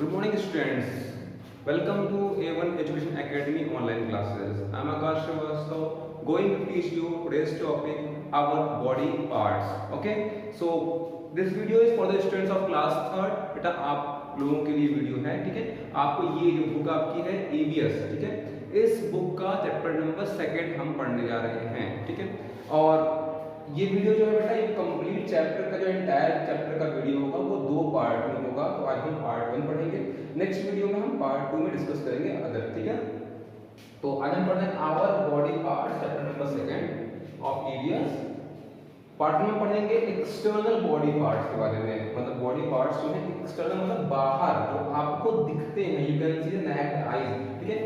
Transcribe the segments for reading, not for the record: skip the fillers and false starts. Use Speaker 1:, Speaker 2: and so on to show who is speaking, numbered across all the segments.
Speaker 1: Good morning, students. Welcome to A1 Education Academy online classes. I am Akash Srivastava, going to teach you today's topic, our body parts. Okay, so this video is for the students of class third. बेटा आप लोगों के लिए video है, ठीक है। आपको ये जो बुक आपकी है EVS, ठीक है, इस बुक का चैप्टर नंबर 2 हम पढ़ने जा रहे हैं, ठीक है। और ये वीडियो जो है बेटा ये कंप्लीट चैप्टर का जो एंटायर चैप्टर का वीडियो होगा वो 2 पार्ट में होगा। तो आज हम पार्ट 1 पढ़ेंगे, नेक्स्ट वीडियो में हम पार्ट 2 में डिस्कस करेंगे अदर, ठीक है। तो आज हम पढ़ रहे हैं our body part chapter number 2 of EVS। Part में पढ़ेंगे एक्सटर्नल बॉडी पार्ट्स के बारे में, मतलब बॉडी पार्ट्स जो है एक्सटर्नल मतलब बाहर जो आपको दिखते हैं, you can see the naked eyes, ठीक है,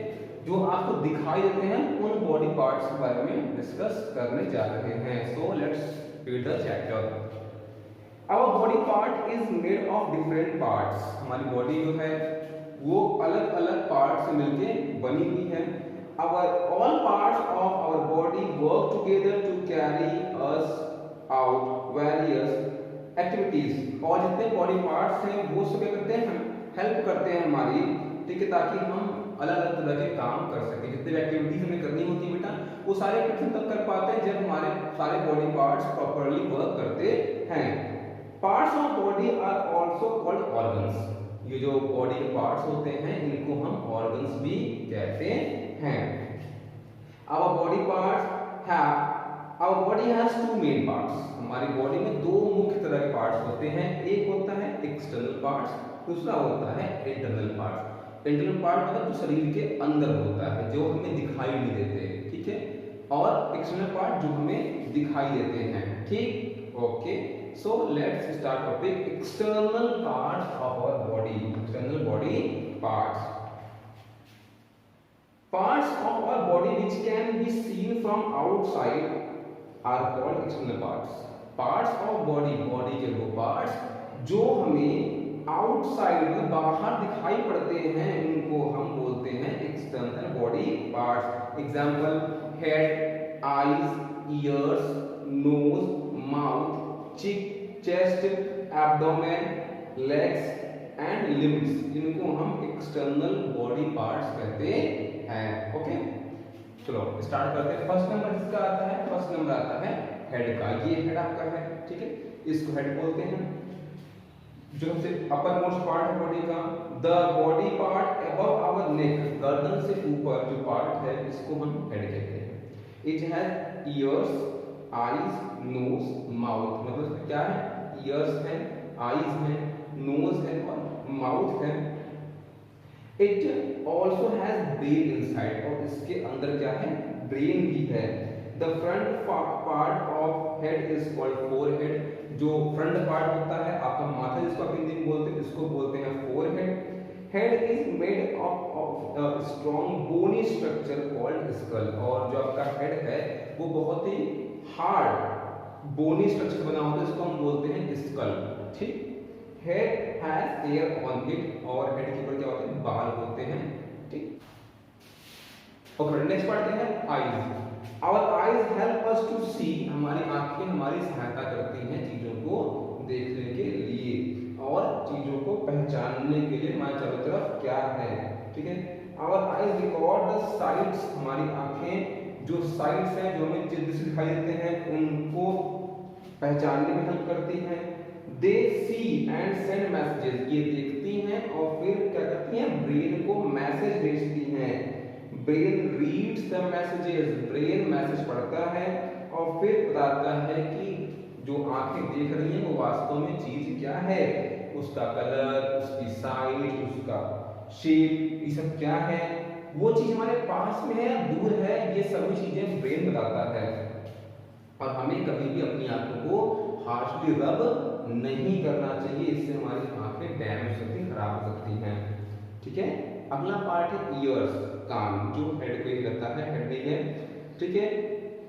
Speaker 1: जो आपको दिखाई देते हैं उन बॉडी पार्ट्स के बारे में डिस्कस करने जा रहे हैं। So let's read the chapter. Our body part is made of different parts. हमारी बॉडी जो है वो अलग अलग पार्ट से मिलके बनी हुई है। Our all parts of our body work together to carry us out various activities. और जितने बॉडी पार्ट्स हैं वो सब क्या करते हैं, हेल्प करते हैं हमारी, ठीक है, ताकि हम अलग अलग तरह के काम कर सकें। जितने भी एक्टिविटीज हमें करनी होती है बेटा वो सारे एक्टिविटीज तब कर पाते हैं जब हमारे सारे बॉडी पार्ट्स प्रॉपर्ली वर्क करते हैं। Parts of body are also called organs. ये जो बॉडी के पार्ट्स होते हैं इनको हम ऑर्गन्स भी कहते हैं। Our body parts have Our body has 2 main parts. हमारी बॉडी में 2 मुख्य तरह के पार्ट्स होते हैं। एक होता है एक्सटर्नल पार्ट्स, दूसरा होता है इंटरनल पार्ट्स। इंटरनल पार्ट मतलब जो शरीर के अंदर होता है, जो हमें दिखाई नहीं देते, ठीक है, और एक्सटर्नल पार्ट जो हमें दिखाई देते हैं, ठीक। Okay, so let's start topic external parts of our body. External body parts. Parts of our body which can be seen from outside are called external parts. Parts of body, body के वो parts जो हमें outside में बाहर दिखाई पड़ते हैं उनको हम बोलते हैं external body parts. Example: head, eyes, ears, nose, mouth, cheek, chest, abdomen, legs and limbs. इनको हम external body parts कहते हैं। ओके, चलो स्टार्ट करते हैं। फर्स्ट नंबर इसका आता है, फर्स्ट नंबर आता है हेड का। ये हेड आपका है, ठीक है, इसको हेड बोलते हैं। जो सबसे अपर मोस्ट पार्ट है बॉडी का, the body part above our neck, गर्दन से ऊपर जो पार्ट है इसको हम हेड कहते हैं। It has ears, eyes, nose, mouth. मतलब क्या है, ईयर्स है, आईज है, नोज है और माउथ है। It also has brain inside, और इसके अंदर क्या है, ब्रेन भी है। The front part of head is called forehead. जो फ्रंट पार्ट होता है आपका माथा, जिसको आप हिंदी में बोलते हैं, इसको बोलते हैं forehead. Head is made of strong bony structure called skull. और जो आपका हेड है वो बहुत ही हार्ड बोनी स्ट्रक्चर बना होता है, इसको हम बोलते हैं स्कल, ठीक। Head has hair on it, और हेड के ऊपर क्या होते हैं, बाल होते हैं, ठीक। ओके, नेक्स्ट पार्ट है eyes. Our eyes help us to see. हमारी आंखें हमारी सहायता करती हैं चीजों को देखने के लिए और चीजों को पहचानने के लिए हमारे चारों तरफ क्या है, ठीक है। Our eyes record the sights. हमारी आंखें जो साइट्स हैं, जो हमें दृश्य दिखाई देते हैं, उनको पहचानने में हेल्प करती हैं। दे सी एंड सेंड मैसेजेस। ये देखती हैं और फिर क्या करती हैं, ब्रेन को मैसेज भेजती हैं। Brain reads the messages. Brain message पढ़ता है और फिर बताता है कि जो आंखें देख रही हैं वो वास्तव में चीज क्या है, उसका कलर, उसकी साइज, उसका शेप, ये सब क्या है, वो चीज हमारे पास में है या दूर है, ये सभी चीजें ब्रेन बताता है। और हमें कभी भी अपनी आंखों को हार्शली रब नहीं करना चाहिए, इससे हमारी आंखें डैमेज हो सकती हैं, खराब हो सकती हैं, ठीक है। अगला पार्ट है ईयर्स, कान, जो हेड को करता है, हेड नहीं है, ठीक है।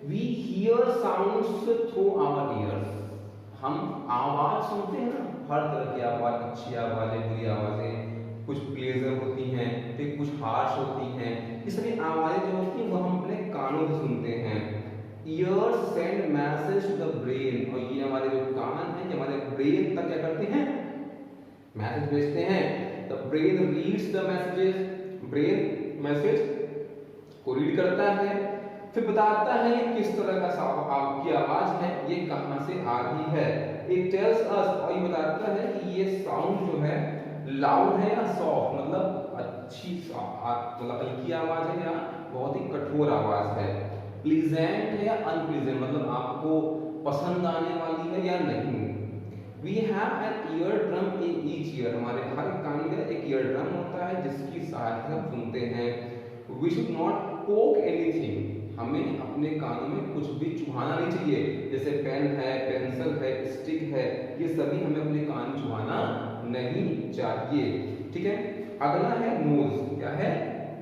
Speaker 1: We hear sounds through our ears. हम आवाज सुनते हैं ना, हर तरह की आवाज, अच्छी आवाजें, बुरी आवाजें, कुछ प्लेजर होती हैं, फिर कुछ हार्श होती हैं। ये सभी आवाजें जो होती हैं वो हम अपने कानों से सुनते हैं। Ears send message to the brain. और ये हमारे जो कान हैं, ये हमारे ब्रेन तक क्या करते हैं, मैसेज भेजते हैं। The brain reads the messages, brain message को रीड करता है, फिर बताता है किस तरह का आपकी आवाज है, ये कहां से आ रही है। इट टेल्स अस, और ये बताता है कि ये साउंड जो है लाउड है या सॉफ्ट, मतलब अच्छी मतलब हल्की आवाज है या बहुत ही कठोर आवाज है। प्लीजेंट है या अनप्लीजेंट, मतलब आपको पसंद आने वाली है या नहीं। We have an ear drum in each ear, हमारे हर कान में एक ईयर ड्रम होता है जिसकी सहायता से हम सुनते हैं। वी शुड नॉट पोक एनीथिंग, हमें अपने कानों में कुछ भी चुभाना नहीं चाहिए, जैसे पेन है, पेंसिल है, स्टिक है, ये सभी हमें अपने कान में चुभाना नहीं चाहिए। ठीक है, अगला है नोज। क्या है?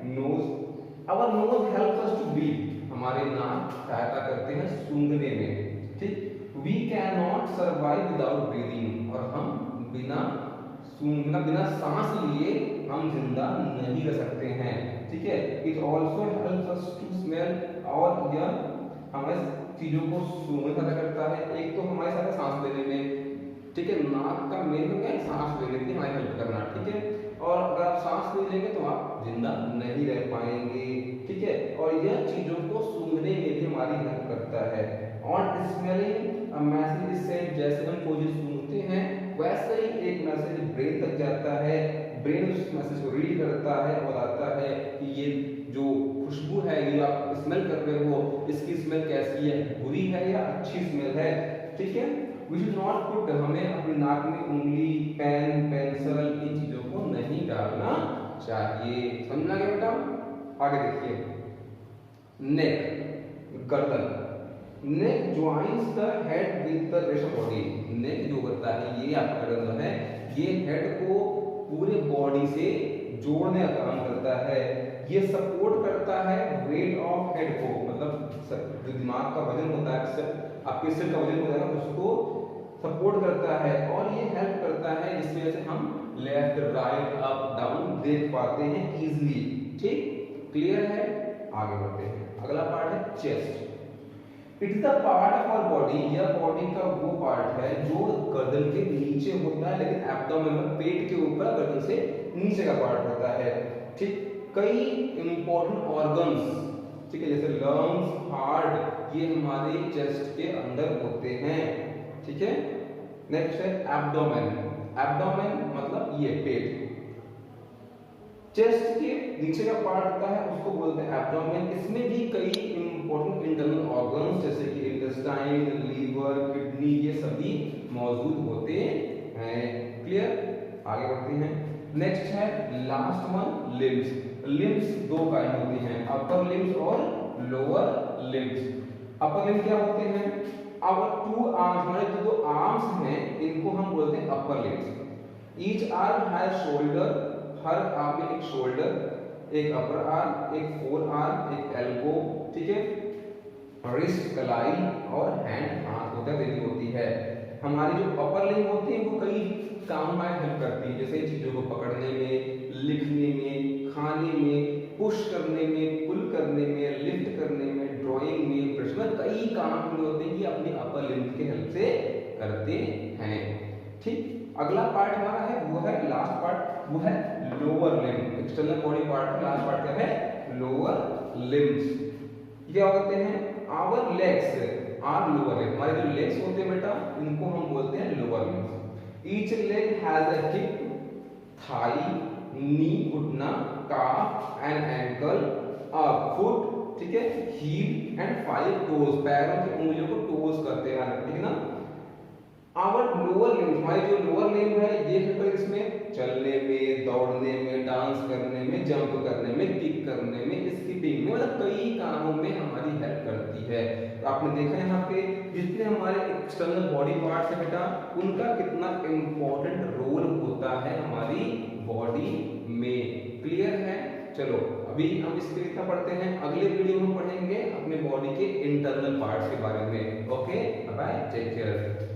Speaker 1: Nose. Our nose helps us to breathe, हमारे नाक सहायता करते हैं सूंघने में। ठीक, we can not survive without breathing, और हम बिना सूंघना, बिना सांस लिए हम जिंदा नहीं रह सकते हैं। ठीक है, it also helps us to smell, और यह हमें चीजों को सूंघने में मदद करता है। एक तो हमारे साथ सांस लेने में, ठीक है, नाक का मेन क्या है? सांस लेने की हमारी हेल्प करना। ठीक है, और अगर आप सांस नहीं लेंगे तो आप जिंदा नहीं रह पाएंगे। ठीक है, और यह चीजों को सूंघने में भी हमारी हेल्प करता है। On smelling a message is sent, जैसे हम कोई चीज सूंघते हैं वैसे ही एक मैसेज ब्रेन तक जाता है, ब्रेन उस मैसेज को रीड करता है और बताता है कि ये जो खुशबू है, ये आप स्मेल कर रहे हो, इसकी स्मेल कैसी है, बुरी है या अच्छी स्मेल है। ठीक है, वी शुड नॉट पुट, हमें अपनी नाक में उंगली, पेन, पेंसिल, इन चीजों को नहीं डालना चाहिए। समझना क्या बेटा? आगे देखिए, नेक, गर्दन। Neck joins the head with the rest of body, neck जो करता है, ये आपका गर्दन जो है, ये हेड को पूरे बॉडी से जोड़ने का काम करता है। ये सपोर्ट करता है वेट ऑफ हेड को, मतलब जो दिमाग का वजन होता है, आपके सिर का वजन होता है, उसको सपोर्ट करता है, और ये हेल्प करता है जिसकी वजह से हम लेफ्ट, राइट, अप, डाउन देख पाते हैं इजीली। ठीक, क्लियर है? आगे बढ़ते हैं। अगला पार्ट है chest. It is the part of our body, यह बॉडी का वो पार्ट है जो गर्दन के नीचे होता है, लेकिन एब्डोमेन, पेट के ऊपर गर्दन से नीचे का पार्ट होता है। ठीक, कई इंपॉर्टेंट ऑर्गन्स, ठीक है, जैसे लंग्स, हार्ट, ये हमारे चेस्ट के अंदर होते हैं। ठीक है, नेक्स्ट है एब्डोमेन। एब्डोमेन मतलब ये पेट, चेस्ट के नीचे का पार्ट होता है, उसको बोलते हैं एब्डोमेन। इसमें भी कई इंपॉर्टेंट इंटरनल ऑर्गन्स जैसे कि इंटेस्टाइन, लीवर, किडनी, ये सभी मौजूद होते हैं। क्लियर? आगे बढ़ते हैं। नेक्स्ट है लास्ट वन, लिम्स। लिम्स दो kind होती हैं, अपर लिम्स और लोअर लिम्स। अपर लिम्स क्या होते हैं? अब टू आर्म्स, हमारे जो दो आर्म्स हैं, इनको हम बोलते हैं upper limbs. Each arm has shoulder, her arm में एक शोल्डर, एक अपर आर्म, एक फोर आर्म, एक एल्बो, ठीक है, रिस्ट, कलाई, और हैंड, हाथ होता होती है। हमारी जो अपर लिम्ब होती है वो कई काम में हेल्प करती है, जैसे चीजों को पकड़ने में, लिखने में, खाने में, पुश करने में, पुल करने में, लिफ्ट करने में, ड्राइंग में, ब्रश में, कई काम होते हैं कि अपनी अपर लिम्ब के हेल्प से करते हैं। ठीक, अगला पार्ट हमारा है वो है लास्ट पार्ट, वो है lower limb. External body part का लास्ट पार्ट क्या है? Lower limbs. क्या होते हैं? Our legs are lower limb, हमारे जो लेग्स होते हैं बेटा, इनको हम बोलते हैं lower limbs. Each leg has a hip, thigh, knee, घुटना, calf and ankle, a foot, ठीक है, हील एंड 5 टोज, पैरों की उंगलियों को टोज करते हैं, ठीक है ना। आवर लोअर लिम्ब, हमारी जो लोअर लिम्ब है, ये हेल्प करती है इसमें चलने में, दौड़ने में, डांस करने में, जंप करने में, किक करने में, स्किपिंग में, मतलब कई कामों में हमारी हेल्प करती है। तो आपने देखा यहाँ पे जितने हमारे एक्सटर्नल बॉडी पार्ट्स है बेटा, उनका कितना इंपॉर्टेंट रोल होता है हमारी बॉडी में। क्लियर है? चलो अभी हम इसके इतना पढ़ते हैं, अगले वीडियो में पढ़ेंगे अपने बॉडी के इंटरनल पार्ट्स के बारे में। Okay, bye, take care.